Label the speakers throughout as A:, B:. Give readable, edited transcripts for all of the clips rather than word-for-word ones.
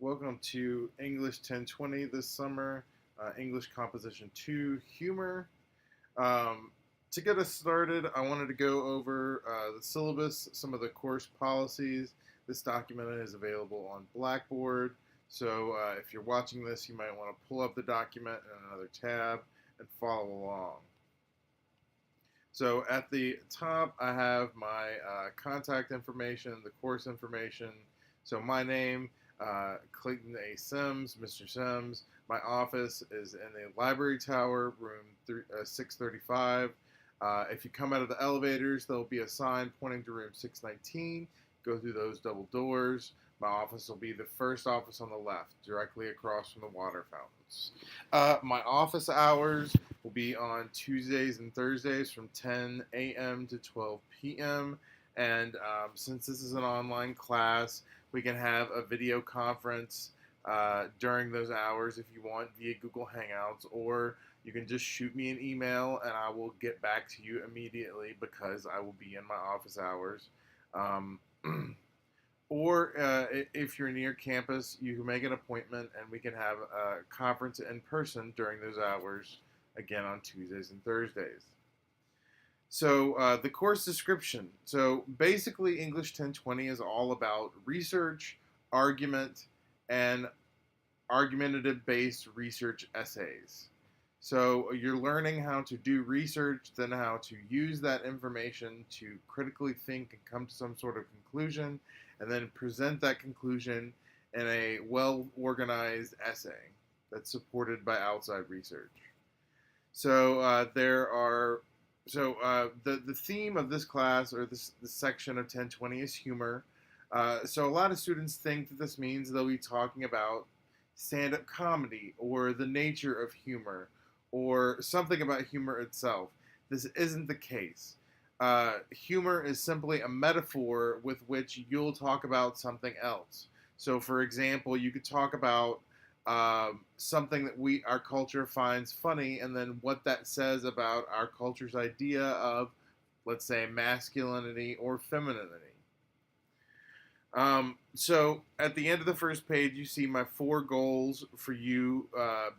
A: Welcome to English 1020 this summer, English Composition 2, Humor. Um, to get us started, I wanted to go over the syllabus, some of the course policies. This document is available on Blackboard, so if you're watching this, you might want to pull up the document in another tab and follow along. So at the top, I have my contact information, the course information. So my name, Clayton A. Sims, Mr. Sims. My office is in the library tower, room 635. If you come out of the elevators, there'll be a sign pointing to room 619. Go through those double doors. My office will be the first office on the left, directly across from the water fountains. My office hours will be on Tuesdays and Thursdays from 10 a.m. to 12 p.m. And since this is an online class, we can have a video conference during those hours if you want via Google Hangouts, or you can just shoot me an email and I will get back to you immediately because I will be in my office hours. Or if you're near campus, you can make an appointment and we can have a conference in person during those hours, again on Tuesdays and Thursdays. So the course description. So basically English 1020 is all about research, argument, and argumentative-based research essays. So you're learning how to do research, then how to use that information to critically think and come to some sort of conclusion, and then present that conclusion in a well-organized essay that's supported by outside research. So the theme of this class, or this section of 1020, is humor. So a lot of students think that this means they'll be talking about stand-up comedy or the nature of humor or something about humor itself. This isn't the case. Humor is simply a metaphor with which you'll talk about something else. So, for example, you could talk about something that our culture finds funny, and then what that says about our culture's idea of, let's say, masculinity or femininity. So at the end of the first page, you see my 4 goals for you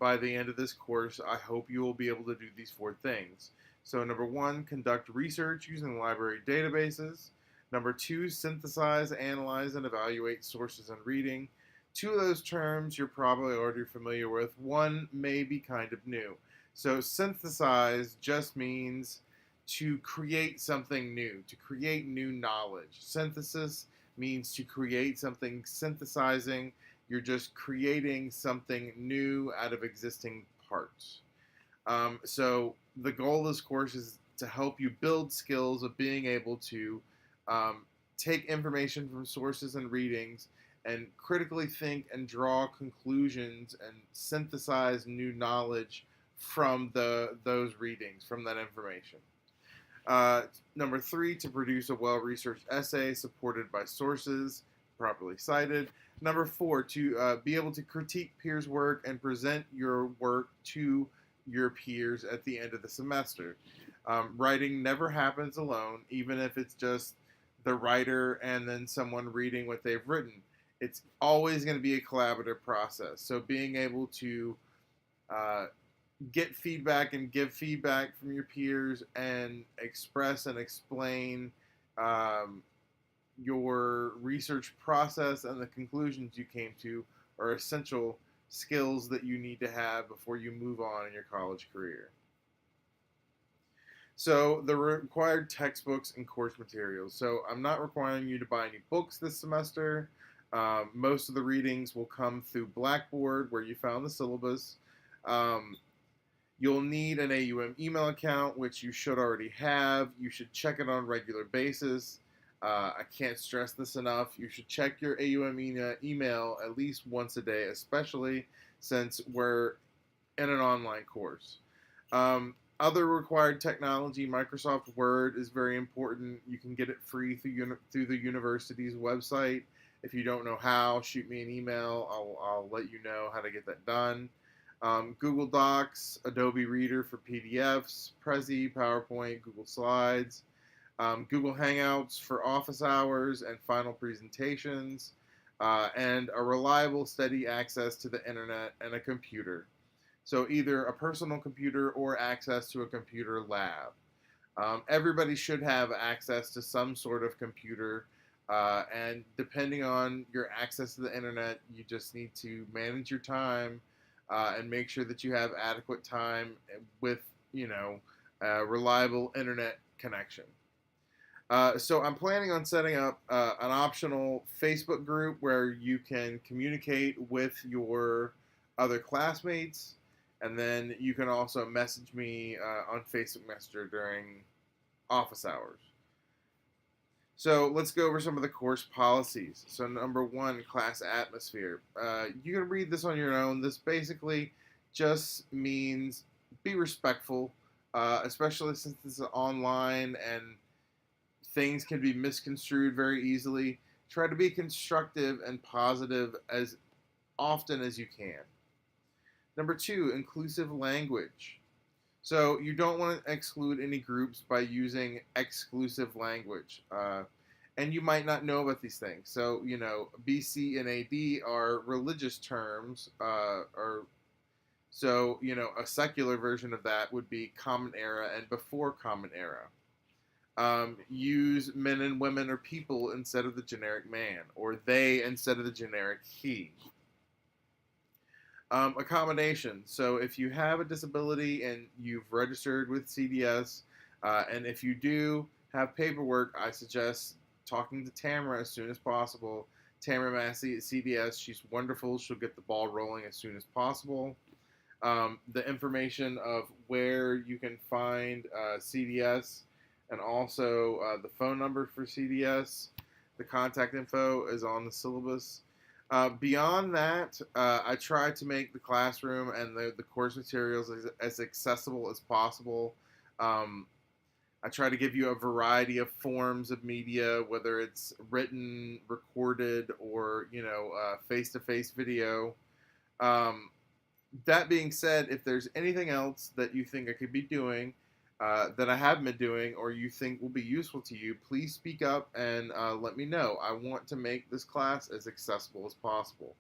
A: by the end of this course. I hope you will be able to do these 4 things. So number 1, conduct research using library databases. Number 2, synthesize, analyze, and evaluate sources and reading. 2 of those terms you're probably already familiar with. 1 may be kind of new. So synthesize just means to create something new, to create new knowledge. Synthesis means to create something. Synthesizing, you're just creating something new out of existing parts. So the goal of this course is to help you build skills of being able to take information from sources and readings and critically think and draw conclusions and synthesize new knowledge from those readings, from that information. Number 3, to produce a well-researched essay supported by sources properly cited. Number 4, to be able to critique peers' work and present your work to your peers at the end of the semester. Writing never happens alone, even if it's just the writer and then someone reading what they've written. It's always going to be a collaborative process. So being able to get feedback and give feedback from your peers and express and explain your research process and the conclusions you came to are essential skills that you need to have before you move on in your college career. So the required textbooks and course materials. So I'm not requiring you to buy any books this semester. Most of the readings will come through Blackboard, where you found the syllabus. You'll need an AUM email account, which you should already have. You should check it on a regular basis. I can't stress this enough. You should check your AUM email at least once a day, especially since we're in an online course. Other required technology, Microsoft Word is very important. You can get it free through the university's website. If you don't know how, shoot me an email. I'll let you know how to get that done. Google Docs, Adobe Reader for PDFs, Prezi, PowerPoint, Google Slides, Google Hangouts for office hours and final presentations, and a reliable, steady access to the internet and a computer. So either a personal computer or access to a computer lab. Everybody should have access to some sort of computer, and depending on your access to the internet, you just need to manage your time and make sure that you have adequate time with, a reliable internet connection. So I'm planning on setting up an optional Facebook group where you can communicate with your other classmates, and then you can also message me on Facebook Messenger during office hours. So let's go over some of the course policies. So number one, class atmosphere. You can read this on your own. This basically just means be respectful, especially since this is online and things can be misconstrued very easily. Try to be constructive and positive as often as you can. Number two, inclusive language. So you don't want to exclude any groups by using exclusive language. And you might not know about these things. So, BC and AD are religious terms, a secular version of that would be Common Era and before Common Era. Use men and women or people instead of the generic man, or they instead of the generic he. Accommodation. So if you have a disability and you've registered with CDS, and if you do have paperwork, I suggest talking to Tamara as soon as possible. Tamara Massey at CDS, she's wonderful. She'll get the ball rolling as soon as possible. The information of where you can find CDS and also the phone number for CDS, the contact info is on the syllabus. Beyond that, I try to make the classroom and the course materials as accessible as possible. I try to give you a variety of forms of media, whether it's written, recorded, or face-to-face video. That being said, if there's anything else that you think I could be doing, that I haven't been doing, or you think will be useful to you, please speak up and let me know. I want to make this class as accessible as possible.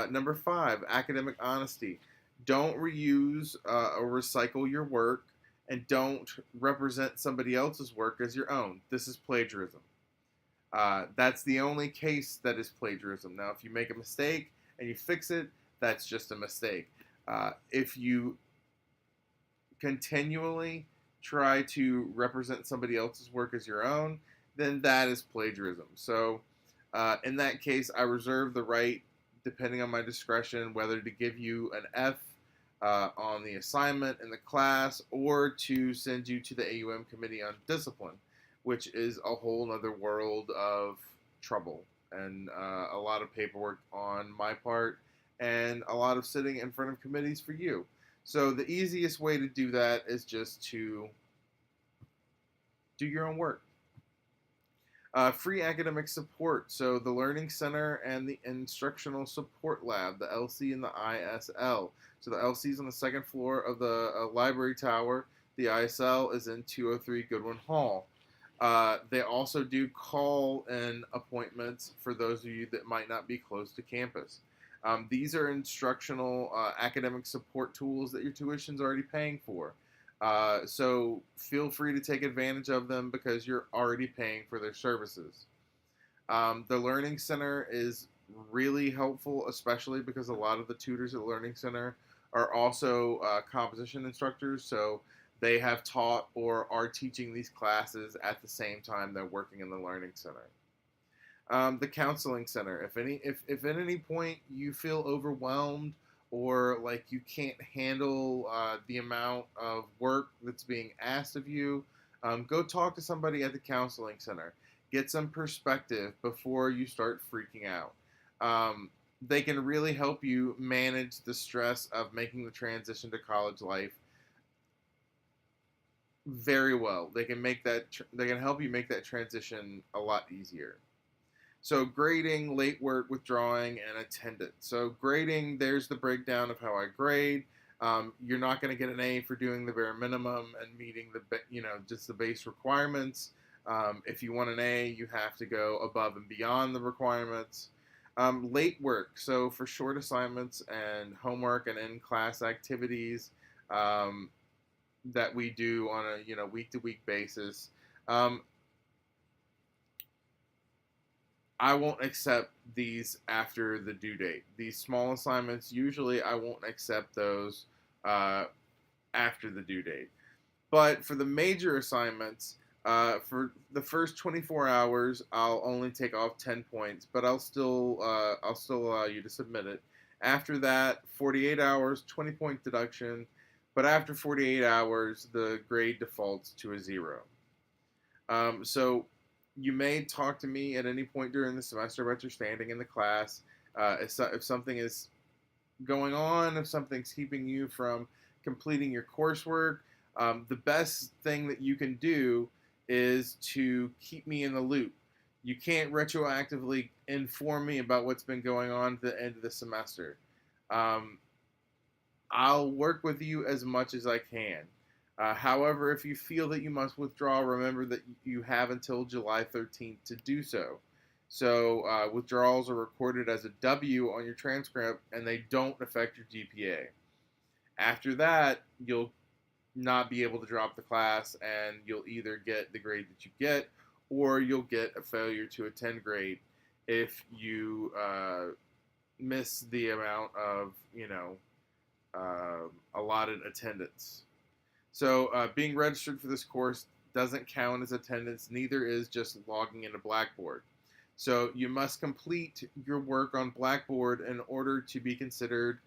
A: Number 5, academic honesty. Don't reuse or recycle your work, and don't represent somebody else's work as your own. This is plagiarism. That's the only case that is plagiarism. Now, if you make a mistake and you fix it, that's just a mistake. If you continually try to represent somebody else's work as your own, then that is plagiarism. So in that case, I reserve the right, depending on my discretion, whether to give you an F on the assignment in the class or to send you to the AUM Committee on Discipline, which is a whole other world of trouble and a lot of paperwork on my part and a lot of sitting in front of committees for you. So the easiest way to do that is just to do your own work. Free academic support. So the Learning Center and the Instructional Support Lab, the LC and the ISL. So the LC is on the second floor of the library tower. The ISL is in 203 Goodwin Hall. They also do call-in appointments for those of you that might not be close to campus. These are instructional academic support tools that your tuition's already paying for. So feel free to take advantage of them because you're already paying for their services. The Learning Center is really helpful, especially because a lot of the tutors at the Learning Center are also composition instructors, so they have taught or are teaching these classes at the same time they're working in the Learning Center. The Counseling Center. If at any point you feel overwhelmed or like you can't handle the amount of work that's being asked of you, go talk to somebody at the Counseling Center. Get some perspective before you start freaking out. They can really help you manage the stress of making the transition to college life very well. They can help you make that transition a lot easier. So grading, late work, withdrawing, and attendance. So grading, there's the breakdown of how I grade. You're not going to get an A for doing the bare minimum and meeting just the base requirements. If you want an A, you have to go above and beyond the requirements. Late work, so for short assignments and homework and in-class activities um, that we do on a week-to-week basis. Um, I won't accept these after the due date. These small assignments, usually I won't accept those uh, after the due date. But for the major assignments, for the first 24 hours, I'll only take off 10 points, but I'll still allow you to submit it. After that, 48 hours, 20-point deduction. But after 48 hours, the grade defaults to a 0. So you may talk to me at any point during the semester about your standing in the class. If something is going on, if something's keeping you from completing your coursework, the best thing that you can do is to keep me in the loop. You can't retroactively inform me about what's been going on at the end of the semester. Um, I'll work with you as much as I can. However, if you feel that you must withdraw, remember that you have until July 13th to do so. So withdrawals are recorded as a W on your transcript, and they don't affect your GPA. After that, you'll not be able to drop the class, and you'll either get the grade that you get, or you'll get a failure to attend grade if you miss the amount of allotted attendance. So being registered for this course doesn't count as attendance, neither is just logging into Blackboard. So you must complete your work on Blackboard in order to be considered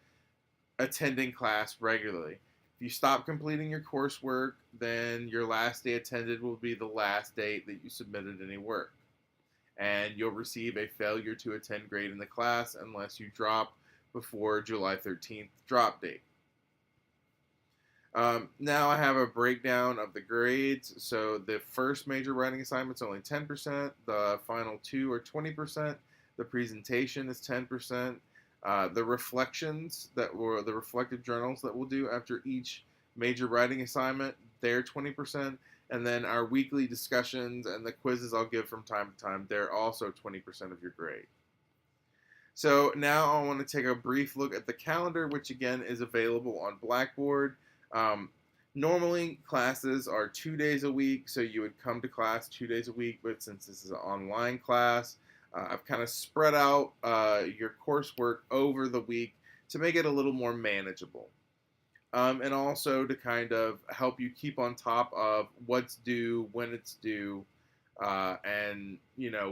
A: attending class regularly. If you stop completing your coursework, then your last day attended will be the last date that you submitted any work. And you'll receive a failure to attend grade in the class unless you drop before July 13th drop date. Now I have a breakdown of the grades. So the first major writing assignment is only 10%. The final two are 20%. The presentation is 10%. The reflections that were the reflective journals that we'll do after each major writing assignment, they're 20%. And then our weekly discussions and the quizzes I'll give from time to time, they're also 20% of your grade. So now I want to take a brief look at the calendar, which again is available on Blackboard. Normally classes are 2 days a week, so you would come to class 2 days a week, but since this is an online class, I've kind of spread out your coursework over the week to make it a little more manageable. And also to kind of help you keep on top of what's due, when it's due, and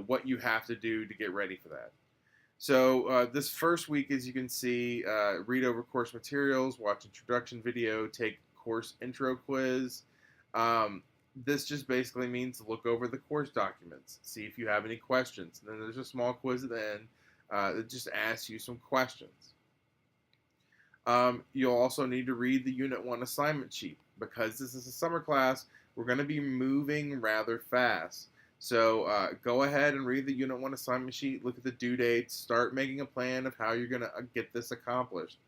A: what you have to do to get ready for that. So this first week, as you can see, read over course materials, watch introduction video, take course intro quiz. This just basically means look over the course documents, see if you have any questions. And then there's a small quiz at the end that just asks you some questions. You'll also need to read the Unit 1 assignment sheet. Because this is a summer class, we're going to be moving rather fast. So go ahead and read the Unit 1 assignment sheet, look at the due dates, start making a plan of how you're going to get this accomplished.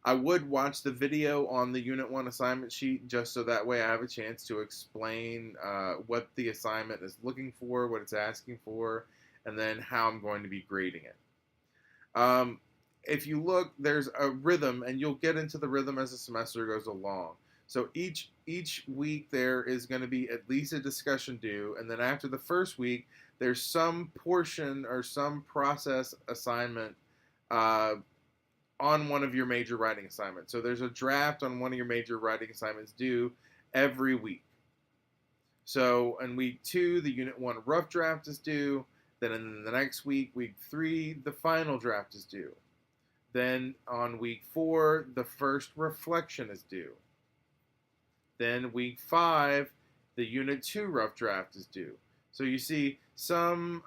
A: I would watch the video on the Unit 1 assignment sheet just so that way I have a chance to explain what the assignment is looking for, what it's asking for, and then how I'm going to be grading it. If you look, there's a rhythm, and you'll get into the rhythm as the semester goes along. So each week there is going to be at least a discussion due, and then after the first week, there's some portion or some process assignment on one of your major writing assignments. So there's a draft on one of your major writing assignments due every week. So in week 2, the Unit 1 rough draft is due. Then in the next week, week 3, the final draft is due. Then on week 4, the first reflection is due. Then week 5, the Unit 2 rough draft is due. So you see some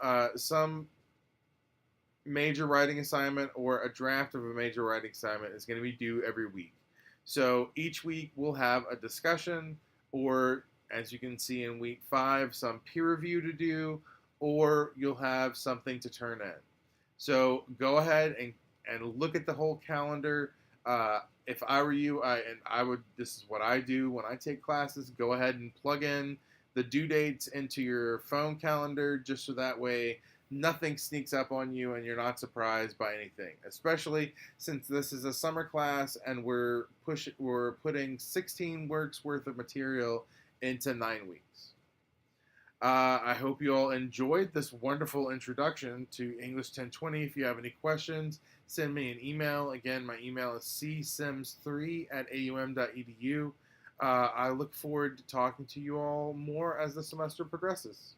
A: major writing assignment or a draft of a major writing assignment is going to be due every week. So each week we'll have a discussion, or as you can see in week 5, some peer review to do, or you'll have something to turn in. So go ahead and look at the whole calendar. If I were you, this is what I do when I take classes. Go ahead and plug in the due dates into your phone calendar, just so that way nothing sneaks up on you and you're not surprised by anything, especially since this is a summer class and we're putting 16 weeks worth of material into 9 weeks. I hope you all enjoyed this wonderful introduction to English 1020. If you have any questions, send me an email. Again, my email is csims3@aum.edu. I look forward to talking to you all more as the semester progresses.